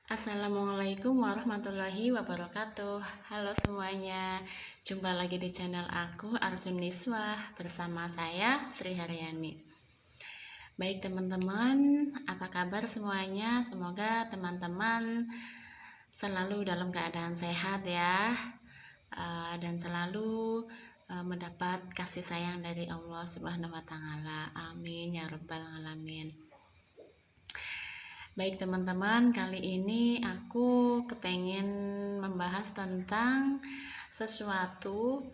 Assalamualaikum warahmatullahi wabarakatuh. Halo semuanya, jumpa lagi di channel aku Arjun Niswah bersama saya Sri Haryani. Baik teman-teman, apa kabar semuanya? Semoga teman-teman selalu dalam keadaan sehat ya, dan selalu mendapat kasih sayang dari Allah Subhanahu wa Ta'ala. Amin ya Rabbal 'Alamin. Baik teman-teman, kali ini aku kepengen membahas tentang sesuatu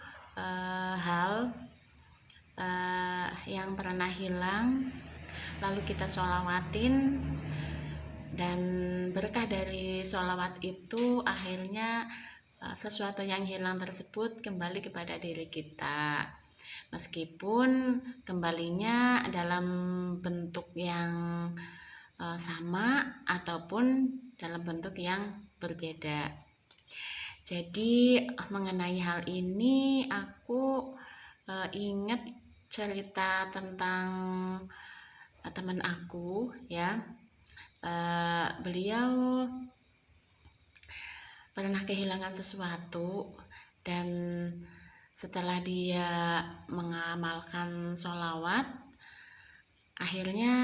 hal yang pernah hilang, lalu kita sholawatin, dan berkah dari sholawat itu akhirnya sesuatu yang hilang tersebut kembali kepada diri kita. Meskipun kembalinya dalam bentuk yang sama ataupun dalam bentuk yang berbeda. Jadi mengenai hal ini aku ingat cerita tentang teman aku ya. Beliau pernah kehilangan sesuatu, dan setelah dia mengamalkan sholawat, akhirnya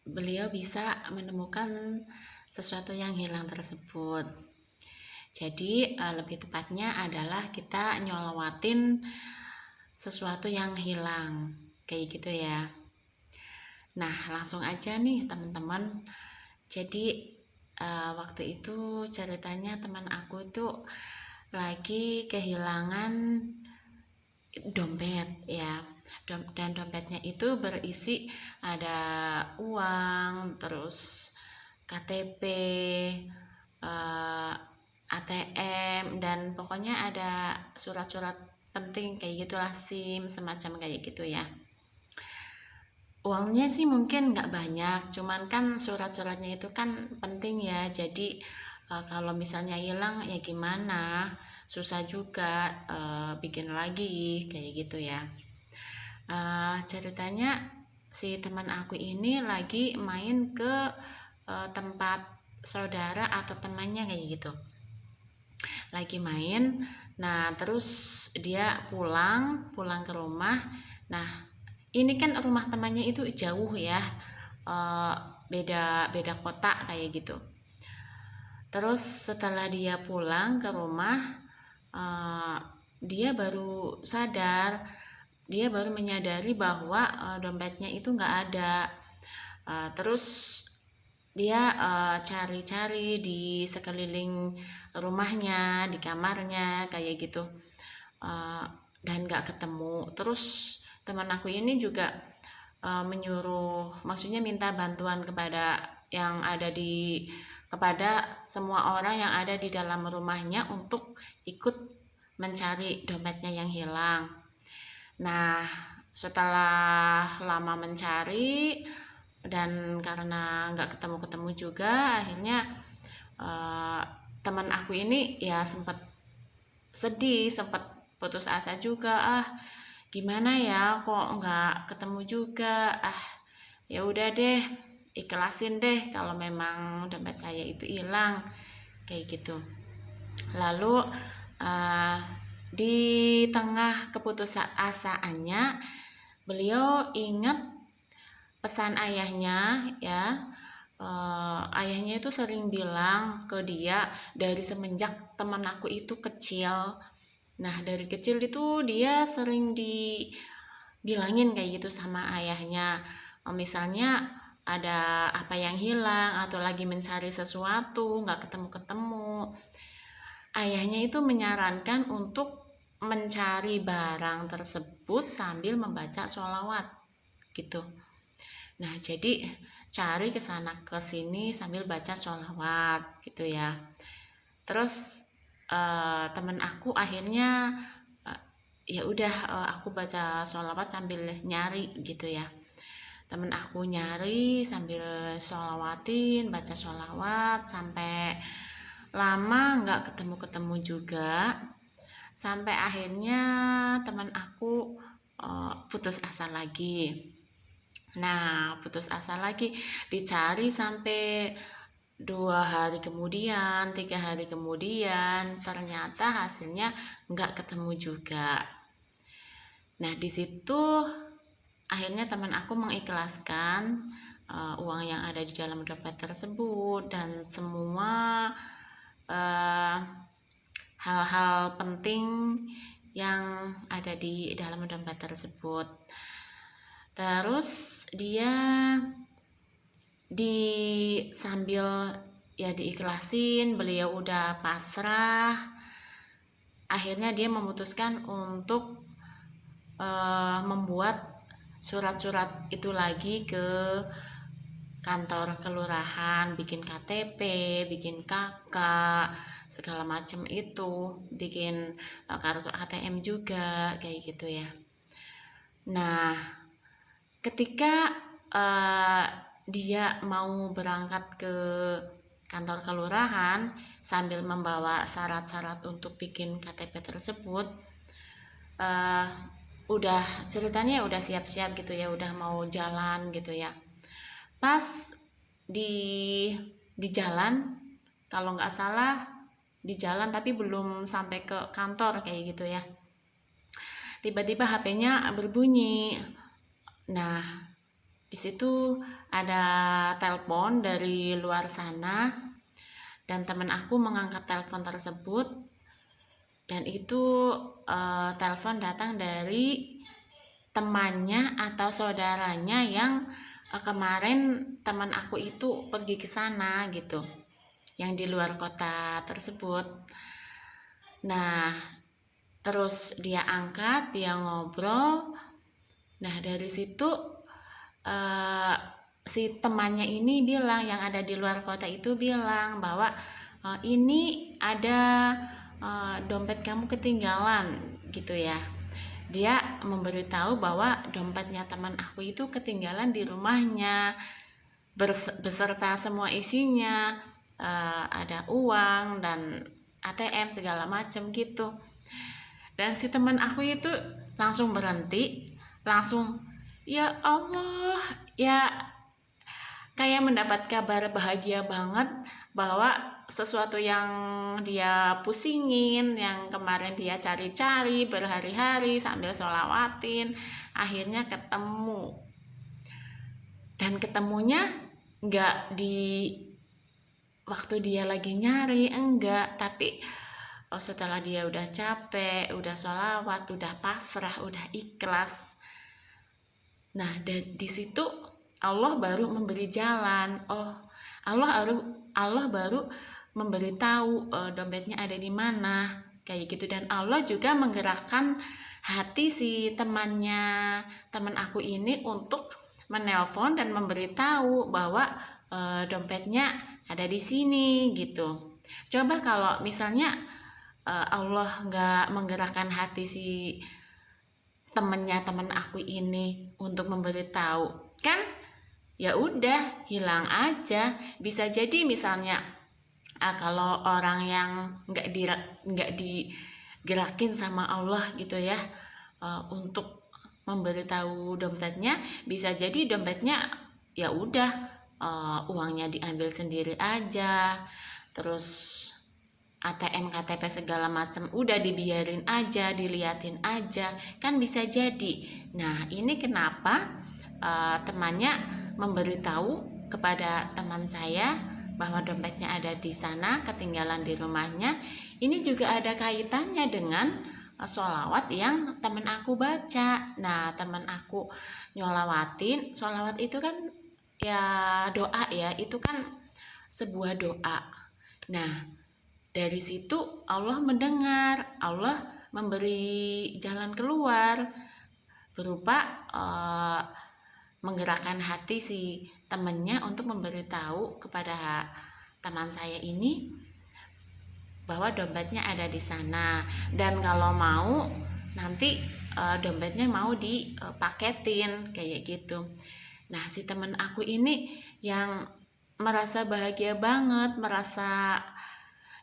beliau bisa menemukan sesuatu yang hilang tersebut. Jadi lebih tepatnya adalah kita nyolawatin sesuatu yang hilang, kayak gitu ya. Nah langsung aja nih teman-teman. Jadi waktu itu ceritanya teman aku itu lagi kehilangan dompet ya, dan dompetnya itu berisi ada uang, terus KTP, ATM, dan pokoknya ada surat-surat penting kayak gitulah, SIM semacam kayak gitu ya. Uangnya sih mungkin nggak banyak, cuman kan surat-suratnya itu kan penting ya. Jadi kalau misalnya hilang ya gimana, susah juga bikin lagi kayak gitu ya. Ceritanya si teman aku ini lagi main ke tempat saudara atau temannya kayak gitu, lagi main. Nah terus dia pulang ke rumah. Nah ini kan rumah temannya itu jauh ya, beda kota kayak gitu. Terus setelah dia pulang ke rumah, dia baru sadar, dia baru menyadari bahwa dompetnya itu nggak ada. Terus dia cari-cari di sekeliling rumahnya, di kamarnya kayak gitu, dan nggak ketemu. Terus teman aku ini juga menyuruh, maksudnya minta bantuan kepada semua orang yang ada di dalam rumahnya untuk ikut mencari dompetnya yang hilang. Nah setelah lama mencari dan karena nggak ketemu juga, akhirnya teman aku ini ya sempat sedih, sempat putus asa juga. Gimana ya kok nggak ketemu juga, ya udah deh, ikhlasin deh kalau memang dompet saya itu hilang kayak gitu. Lalu di tengah keputusasaannya, beliau ingat pesan ayahnya ya. Ayahnya itu sering bilang ke dia dari semenjak teman aku itu kecil. Nah dari kecil itu dia sering dibilangin kayak gitu sama ayahnya. Misalnya ada apa yang hilang atau lagi mencari sesuatu nggak ketemu, ayahnya itu menyarankan untuk mencari barang tersebut sambil membaca sholawat gitu. Nah jadi cari kesana kesini sambil baca sholawat gitu ya. Terus temen aku akhirnya ya udah, aku baca sholawat sambil nyari gitu ya. Temen aku nyari sambil sholawatin, baca sholawat sampai lama nggak ketemu juga, sampai akhirnya teman aku putus asa lagi. Nah putus asa lagi, dicari sampai 2 hari kemudian, 3 hari kemudian, ternyata hasilnya nggak ketemu juga. Nah, di situ akhirnya teman aku mengikhlaskan uang yang ada di dalam dompet tersebut dan semua uh, hal-hal penting yang ada di dalam dompet tersebut. Terus dia sambil ya diikhlasin, beliau udah pasrah, akhirnya dia memutuskan untuk membuat surat-surat itu lagi ke kantor kelurahan, bikin KTP, bikin KK, segala macam itu, bikin kartu ATM juga, kayak gitu ya. Nah, ketika dia mau berangkat ke kantor kelurahan sambil membawa syarat-syarat untuk bikin KTP tersebut, udah ceritanya udah siap-siap gitu ya, udah mau jalan gitu ya. Pas di jalan, kalau nggak salah di jalan tapi belum sampai ke kantor kayak gitu ya, tiba-tiba HP-nya berbunyi. Nah, di situ ada telepon dari luar sana dan teman aku mengangkat telepon tersebut, dan itu telepon datang dari temannya atau saudaranya yang kemarin teman aku itu pergi ke sana gitu, yang di luar kota tersebut. Nah, terus dia angkat, dia ngobrol. Nah, dari situ si temannya ini bilang, yang ada di luar kota itu bilang bahwa ini ada dompet kamu ketinggalan gitu ya. Dia memberitahu bahwa dompetnya teman aku itu ketinggalan di rumahnya beserta semua isinya, ada uang dan ATM segala macam gitu. Dan si teman aku itu langsung berhenti, langsung ya Allah, ya kayak mendapat kabar bahagia banget bahwa sesuatu yang dia pusingin, yang kemarin dia cari-cari berhari-hari sambil sholawatin, akhirnya ketemu. Dan ketemunya nggak di waktu dia lagi nyari, enggak, tapi setelah dia udah capek, udah sholawat, udah pasrah, udah ikhlas. Nah, di situ Allah baru memberi jalan. Allah baru memberitahu dompetnya ada di mana, kayak gitu. Dan Allah juga menggerakkan hati si teman aku ini untuk menelpon dan memberitahu bahwa dompetnya ada di sini gitu. Coba kalau misalnya Allah nggak menggerakkan hati si teman aku ini untuk memberitahu, kan ya udah hilang aja. Bisa jadi misalnya kalau orang yang nggak digerakin sama Allah gitu ya untuk memberitahu dompetnya, bisa jadi dompetnya ya udah uangnya diambil sendiri aja, terus ATM, KTP segala macam udah dibiarin aja, diliatin aja, kan bisa jadi. Nah, ini kenapa temannya memberitahu kepada teman saya bahwa dompetnya ada di sana, ketinggalan di rumahnya. Ini juga ada kaitannya dengan sholawat yang teman aku baca. Nah, teman aku nyolawatin, sholawat itu kan ya doa ya, itu kan sebuah doa. Nah, dari situ Allah mendengar, Allah memberi jalan keluar berupa menggerakkan hati si temannya untuk memberitahu kepada teman saya ini bahwa dompetnya ada di sana, dan kalau mau nanti dompetnya mau dipaketin kayak gitu. Nah, si teman aku ini yang merasa bahagia banget, merasa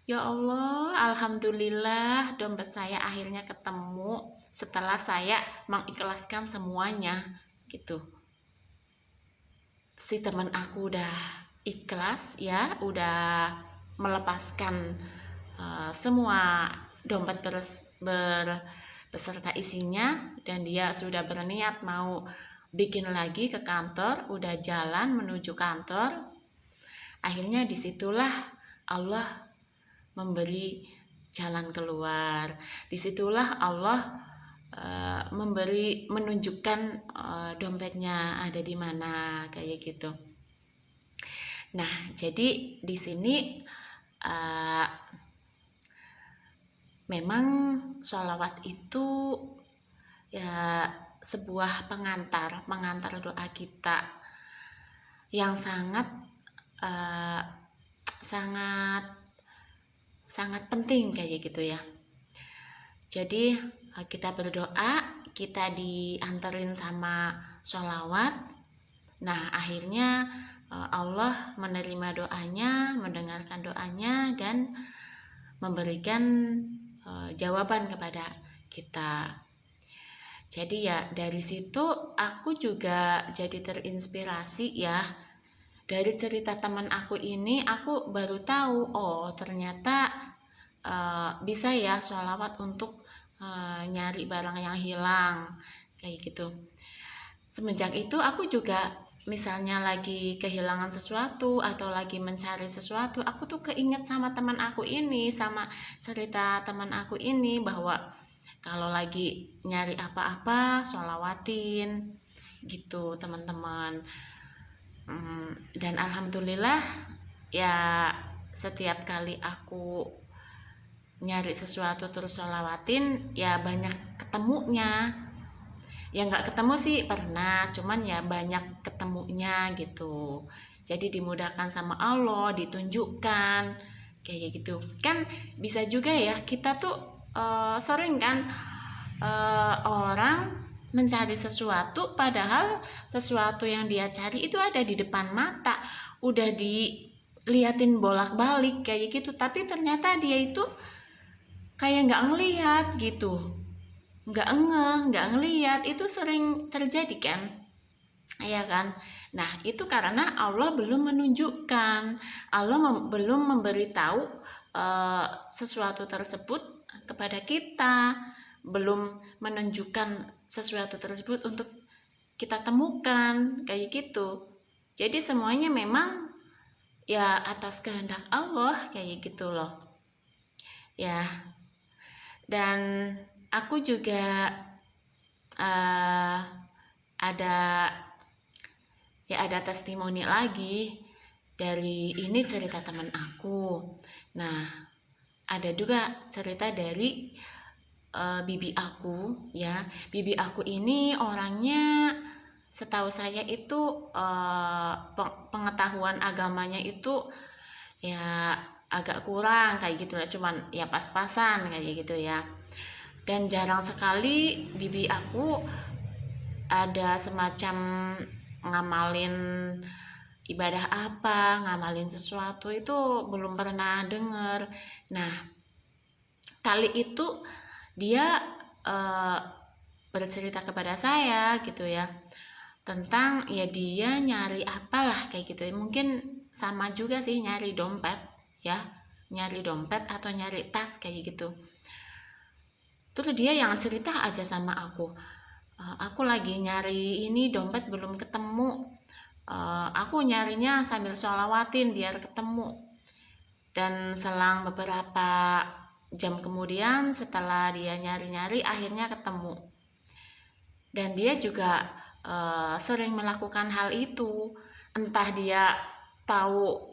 ya Allah, alhamdulillah dompet saya akhirnya ketemu setelah saya mengikhlaskan semuanya gitu. Si teman aku udah ikhlas ya, udah melepaskan semua dompet beserta isinya, dan dia sudah berniat mau bikin lagi ke kantor, udah jalan menuju kantor. Akhirnya disitulah Allah memberi jalan keluar. Disitulah Allah menunjukkan dompetnya ada di mana, kayak gitu. Nah, jadi di sini memang sholawat itu ya sebuah pengantar doa kita yang sangat sangat penting kayak gitu ya. Jadi kita berdoa, kita dianterin sama sholawat. Nah, akhirnya Allah menerima doanya, mendengarkan doanya, dan memberikan jawaban kepada kita. Jadi ya dari situ aku juga jadi terinspirasi ya. Dari cerita teman aku ini, aku baru tahu, oh ternyata bisa ya sholawat untuk nyari barang yang hilang, kayak gitu. Semenjak itu aku juga misalnya lagi kehilangan sesuatu atau lagi mencari sesuatu, aku tuh keinget sama teman aku ini, sama cerita teman aku ini, bahwa kalau lagi nyari apa-apa sholawatin gitu teman-teman. Dan alhamdulillah ya, setiap kali aku nyari sesuatu terus sholawatin ya banyak ketemunya. Ya nggak ketemu sih pernah, cuman ya banyak ketemunya gitu. Jadi dimudahkan sama Allah, ditunjukkan kayak gitu. Kan bisa juga ya, kita tuh sering kan orang mencari sesuatu, padahal sesuatu yang dia cari itu ada di depan mata, udah diliatin bolak-balik kayak gitu, tapi ternyata dia itu kayak nggak ngelihat gitu, nggak ngelihat. Itu sering terjadi kan, ya kan. Nah itu karena Allah belum menunjukkan, Allah belum memberitahu sesuatu tersebut kepada kita, belum menunjukkan sesuatu tersebut untuk kita temukan, kayak gitu. Jadi semuanya memang ya atas kehendak Allah, kayak gitu loh ya. Dan aku juga ada testimoni lagi dari ini cerita teman aku. Nah, ada juga cerita dari bibi aku ya. Bibi aku ini orangnya, setahu saya itu pengetahuan agamanya itu ya agak kurang kayak gitu lah, cuman ya pas-pasan kayak gitu ya. Dan jarang sekali bibi aku ada semacam ngamalin ibadah apa, ngamalin sesuatu, itu belum pernah denger. Nah, kali itu dia bercerita kepada saya gitu ya, tentang ya dia nyari apalah kayak gitu. Mungkin sama juga sih, nyari dompet ya, nyari dompet atau nyari tas kayak gitu. Terus dia yang cerita aja sama aku lagi nyari ini dompet belum ketemu, aku nyarinya sambil sholawatin biar ketemu. Dan selang beberapa jam kemudian, setelah dia nyari-nyari, akhirnya ketemu. Dan dia juga sering melakukan hal itu. Entah dia tahu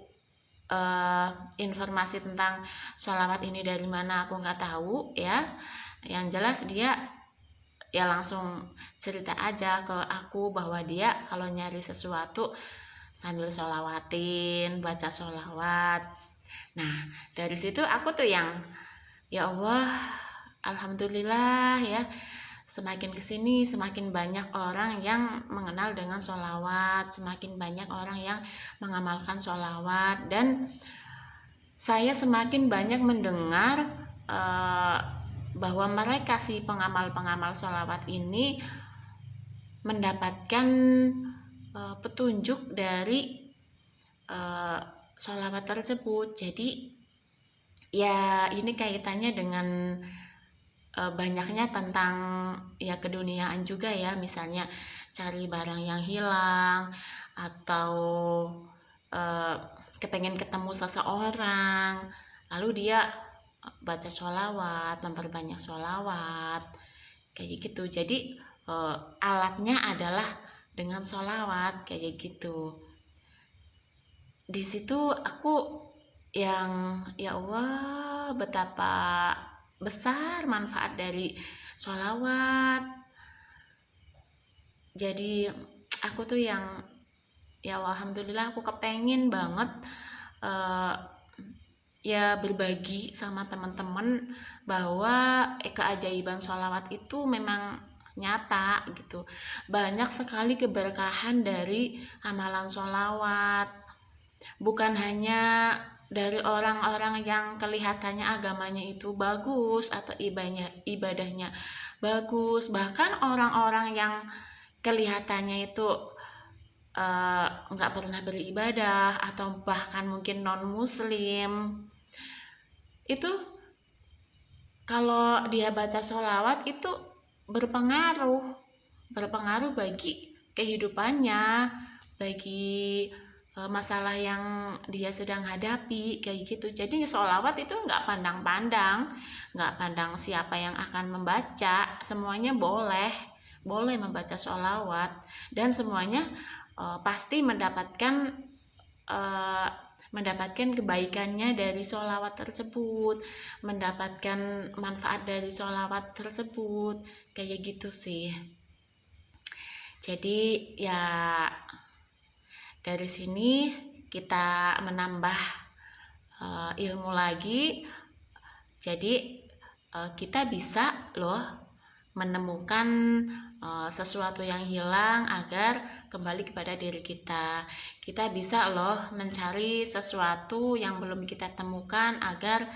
informasi tentang sholawat ini dari mana, aku nggak tahu ya. Yang jelas dia ya langsung cerita aja ke aku bahwa dia kalau nyari sesuatu sambil sholawatin, baca sholawat. Nah dari situ aku tuh yang ya Allah, alhamdulillah ya, semakin kesini semakin banyak orang yang mengenal dengan sholawat, semakin banyak orang yang mengamalkan sholawat, dan saya semakin banyak mendengar bahwa mereka si pengamal-pengamal sholawat ini mendapatkan petunjuk dari sholawat tersebut. Jadi ya ini kaitannya dengan banyaknya tentang ya keduniaan juga ya, misalnya cari barang yang hilang atau uh, kepengen ketemu seseorang, lalu dia baca sholawat, memperbanyak sholawat kayak gitu. Jadi alatnya adalah dengan sholawat kayak gitu. Di situ aku yang ya Allah, betapa besar manfaat dari sholawat. Jadi aku tuh yang ya alhamdulillah aku kepengen banget ya berbagi sama teman-teman bahwa keajaiban sholawat itu memang nyata gitu. Banyak sekali keberkahan dari amalan sholawat, bukan hanya dari orang-orang yang kelihatannya agamanya itu bagus atau ibadahnya bagus, bahkan orang-orang yang kelihatannya itu nggak pernah beribadah atau bahkan mungkin non muslim, itu kalau dia baca sholawat itu berpengaruh bagi kehidupannya, bagi masalah yang dia sedang hadapi kayak gitu. Jadi sholawat itu nggak pandang siapa yang akan membaca, semuanya boleh membaca sholawat, dan semuanya pasti mendapatkan kebaikannya dari sholawat tersebut, mendapatkan manfaat dari sholawat tersebut kayak gitu sih. Jadi ya dari sini kita menambah ilmu lagi. Jadi kita bisa loh menemukan sesuatu yang hilang agar kembali kepada diri kita. Kita bisa loh mencari sesuatu yang belum kita temukan agar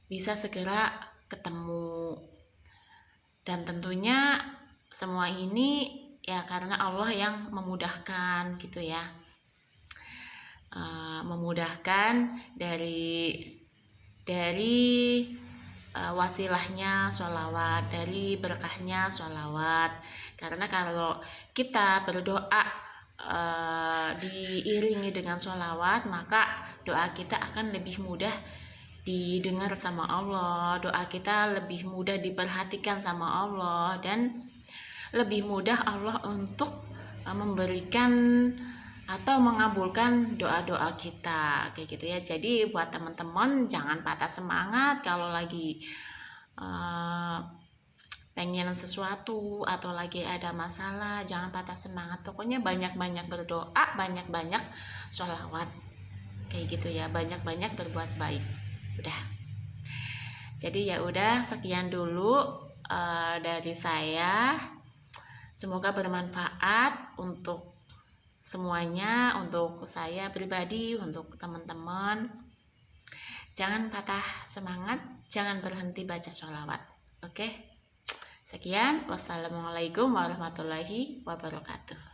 bisa segera ketemu. Dan tentunya semua ini ya karena Allah yang memudahkan gitu ya. Memudahkan dari wasilahnya sholawat, dari berkahnya sholawat. Karena kalau kita berdoa diiringi dengan sholawat, maka doa kita akan lebih mudah didengar sama Allah, doa kita lebih mudah diperhatikan sama Allah, dan lebih mudah Allah untuk memberikan atau mengabulkan doa-doa kita kayak gitu ya. Jadi buat teman-teman jangan patah semangat kalau lagi pengen sesuatu atau lagi ada masalah, jangan patah semangat. Pokoknya banyak-banyak berdoa, banyak-banyak sholawat kayak gitu ya, banyak-banyak berbuat baik. Udah. Jadi ya udah, sekian dulu dari saya. Semoga bermanfaat untuk semuanya, untuk saya pribadi, untuk teman-teman. Jangan patah semangat, jangan berhenti baca sholawat. Oke? Sekian, wassalamualaikum warahmatullahi wabarakatuh.